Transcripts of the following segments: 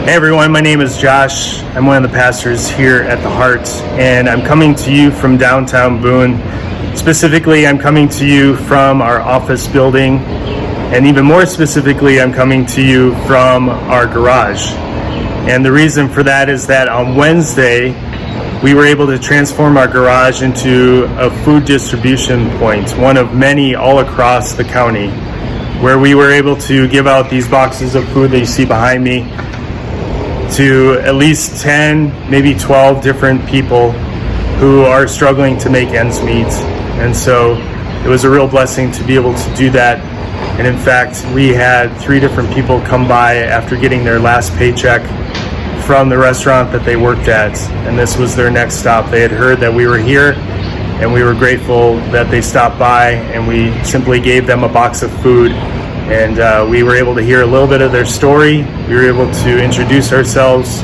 Hey everyone, my name is Josh. I'm one of the pastors here at theHeart, and I'm coming to you from downtown Boone. Specifically, I'm coming to you from our office building, and even more specifically, I'm coming to you from our garage. And the reason for that is that on Wednesday, we were able to transform our garage into a food distribution point, one of many all across the county, where we were able to give out these boxes of food that you see behind me to at least 10, maybe 12 different people who are struggling to make ends meet. And so it was a real blessing to be able to do that. And in fact, we had 3 different people come by after getting their last paycheck from the restaurant that they worked at, and this was their next stop. They had heard that we were here, and we were grateful that they stopped by, and we simply gave them a box of food. And we were able to hear a little bit of their story. We were able to introduce ourselves.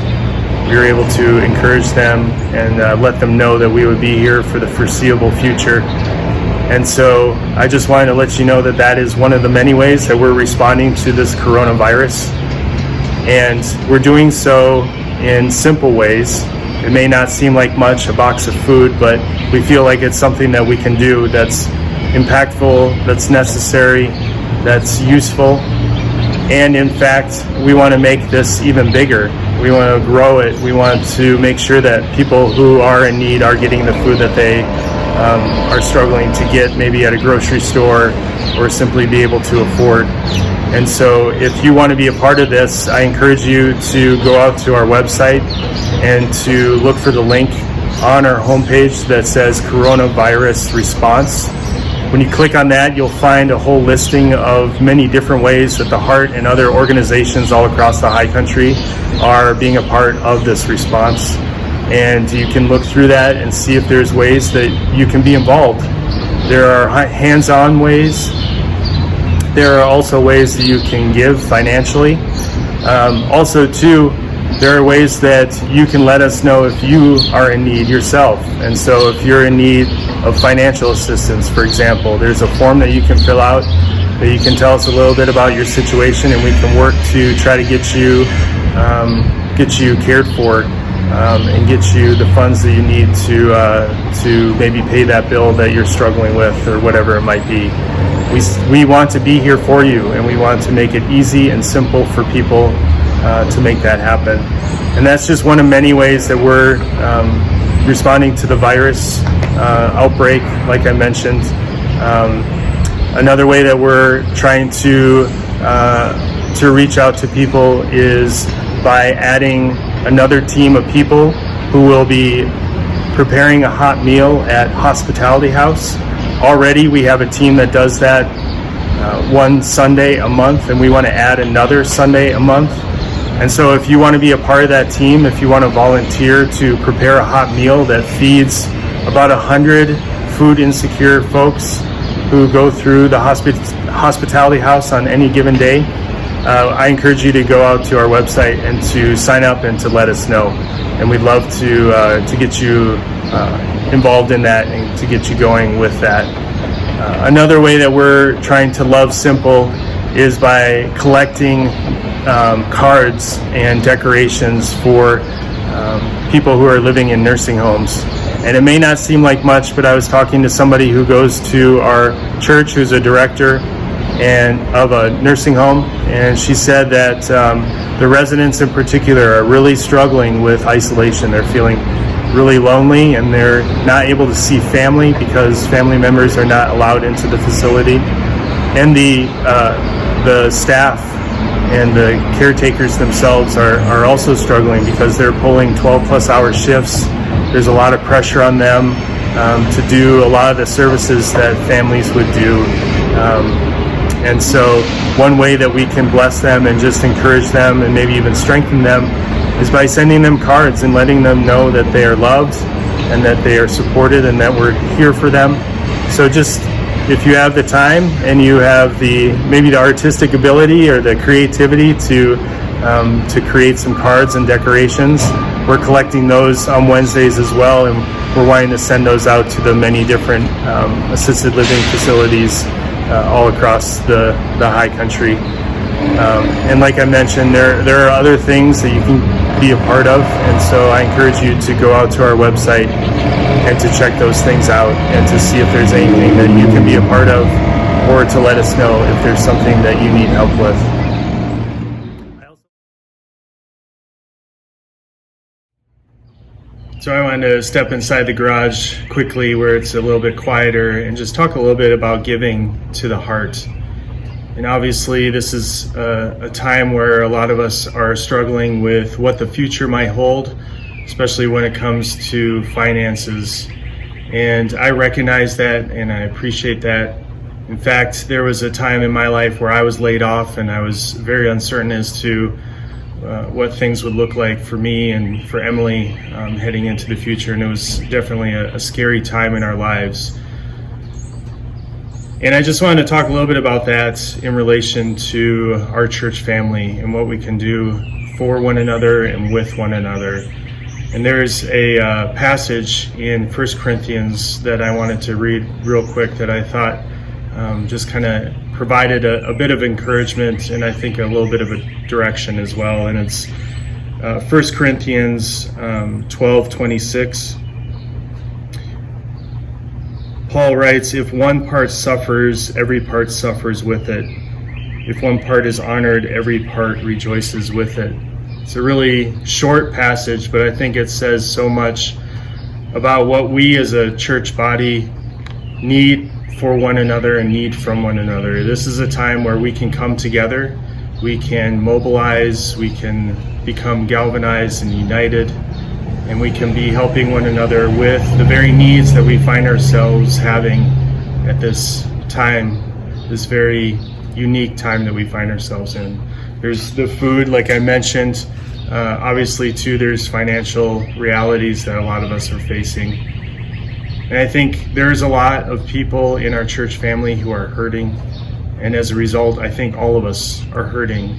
We were able to encourage them and let them know that we would be here for the foreseeable future. And so I just wanted to let you know that that is one of the many ways that we're responding to this coronavirus. And we're doing so in simple ways. It may not seem like much, a box of food, but we feel like it's something that we can do that's impactful, that's necessary, that's useful. And in fact, we want to make this even bigger. We want to grow it. We want to make sure that people who are in need are getting the food that they are struggling to get, maybe at a grocery store, or simply be able to afford. And so if you want to be a part of this, I encourage you to go out to our website and to look for the link on our homepage that says Coronavirus Response. When you click on that, you'll find a whole listing of many different ways that theHeart and other organizations all across the high country are being a part of this response. And you can look through that and see if there's ways that you can be involved. There are hands-on ways. There are also ways that you can give financially. Also, too, there are ways that you can let us know if you are in need yourself. And so if you're in need of financial assistance, for example, there's a form that you can fill out that you can tell us a little bit about your situation, and we can work to try to get you cared for and get you the funds that you need to maybe pay that bill that you're struggling with, or whatever it might be. We want to be here for you, and we want to make it easy and simple for people to make that happen. And that's just one of many ways that we're responding to the virus outbreak, like I mentioned. Another way that we're trying to reach out to people is by adding another team of people who will be preparing a hot meal at Hospitality House. Already we have a team that does that one Sunday a month, and we want to add another Sunday a month. And so if you want to be a part of that team, if you want to volunteer to prepare a hot meal that feeds about 100 food insecure folks who go through the Hospitality House on any given day, I encourage you to go out to our website and to sign up and to let us know. And we'd love to get you involved in that and to get you going with that. Another way that we're trying to love simple is by collecting cards and decorations for people who are living in nursing homes. And it may not seem like much, but I was talking to somebody who goes to our church, who's a director and of a nursing home, and she said that the residents in particular are really struggling with isolation. They're feeling really lonely, and they're not able to see family because family members are not allowed into the facility. And the staff and the caretakers themselves are also struggling because they're pulling 12+ hour shifts. There's a lot of pressure on them to do a lot of the services that families would do. And so one way that we can bless them and just encourage them and maybe even strengthen them is by sending them cards and letting them know that they are loved and that they are supported and that we're here for them. So just, if you have the time and you have maybe the artistic ability or the creativity to create some cards and decorations, we're collecting those on Wednesdays as well, and we're wanting to send those out to the many different assisted living facilities all across the high country. And like I mentioned, there are other things that you can be a part of, and so I encourage you to go out to our website and to check those things out and to see if there's anything that you can be a part of, or to let us know if there's something that you need help with. So I wanted to step inside the garage quickly where it's a little bit quieter and just talk a little bit about giving to the heart. And obviously this is a time where a lot of us are struggling with what the future might hold, especially when it comes to finances. And I recognize that and I appreciate that. In fact, there was a time in my life where I was laid off and I was very uncertain as to what things would look like for me and for Emily heading into the future. And it was definitely a scary time in our lives. And I just wanted to talk a little bit about that in relation to our church family and what we can do for one another and with one another. And there's a passage in 1 Corinthians that I wanted to read real quick that I thought just kind of provided a bit of encouragement and I think a little bit of a direction as well. And it's 1 Corinthians 12:26. Paul writes, "If one part suffers, every part suffers with it. If one part is honored, every part rejoices with it." It's a really short passage, but I think it says so much about what we as a church body need for one another and need from one another. This is a time where we can come together, we can mobilize, we can become galvanized and united, and we can be helping one another with the very needs that we find ourselves having at this time, this very unique time that we find ourselves in. There's the food, like I mentioned, obviously too, there's financial realities that a lot of us are facing. And I think there's a lot of people in our church family who are hurting. And as a result, I think all of us are hurting.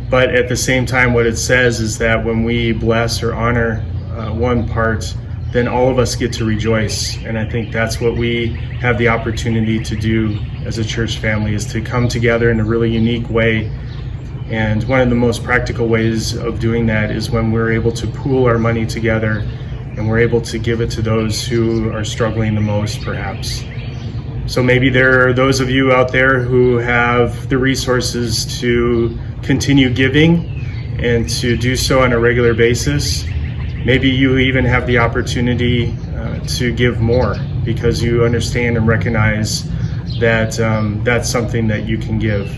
But at the same time, what it says is that when we bless or honor one part, then all of us get to rejoice. And I think that's what we have the opportunity to do as a church family, is to come together in a really unique way. And one of the most practical ways of doing that is when we're able to pool our money together and we're able to give it to those who are struggling the most, perhaps. So maybe there are those of you out there who have the resources to continue giving and to do so on a regular basis. Maybe you even have the opportunity to give more because you understand and recognize that that's something that you can give.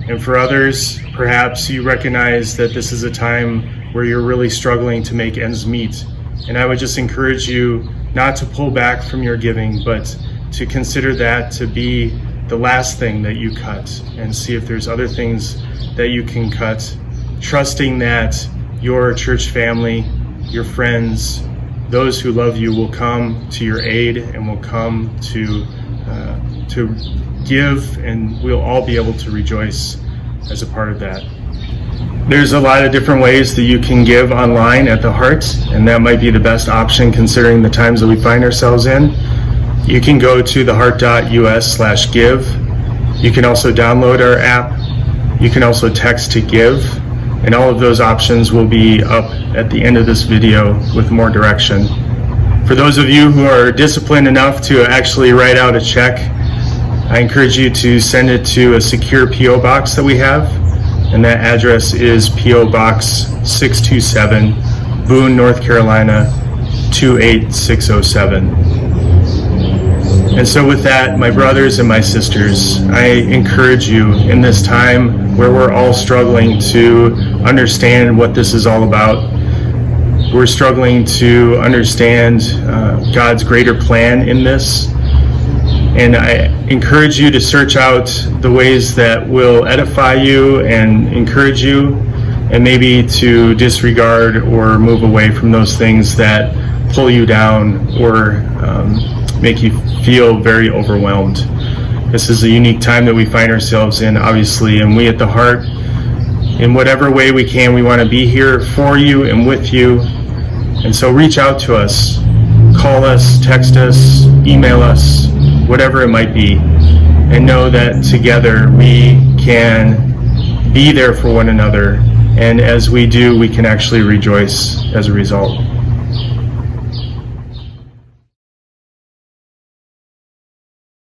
And for others, perhaps you recognize that this is a time where you're really struggling to make ends meet. And I would just encourage you not to pull back from your giving, but to consider that to be the last thing that you cut and see if there's other things that you can cut, trusting that your church family, your friends, those who love you will come to your aid and will come to give, and we'll all be able to rejoice as a part of that. There's a lot of different ways that you can give online at the Heart, and that might be the best option considering the times that we find ourselves in. You can go to theheart.us/give. You can also download our app. You can also text to give, and all of those options will be up at the end of this video with more direction. For those of you who are disciplined enough to actually write out a check, I encourage you to send it to a secure PO box that we have, and that address is PO Box 627, Boone, North Carolina 28607. And so with that, my brothers and my sisters, I encourage you in this time where we're all struggling to understand what this is all about. We're struggling to understand God's greater plan in this. And I encourage you to search out the ways that will edify you and encourage you, and maybe to disregard or move away from those things that pull you down or make you feel very overwhelmed. This is a unique time that we find ourselves in, obviously, and we at the Heart, in whatever way we can, we want to be here for you and with you. And so reach out to us, call us, text us, email us, whatever it might be, and know that together we can be there for one another. And as we do, we can actually rejoice as a result.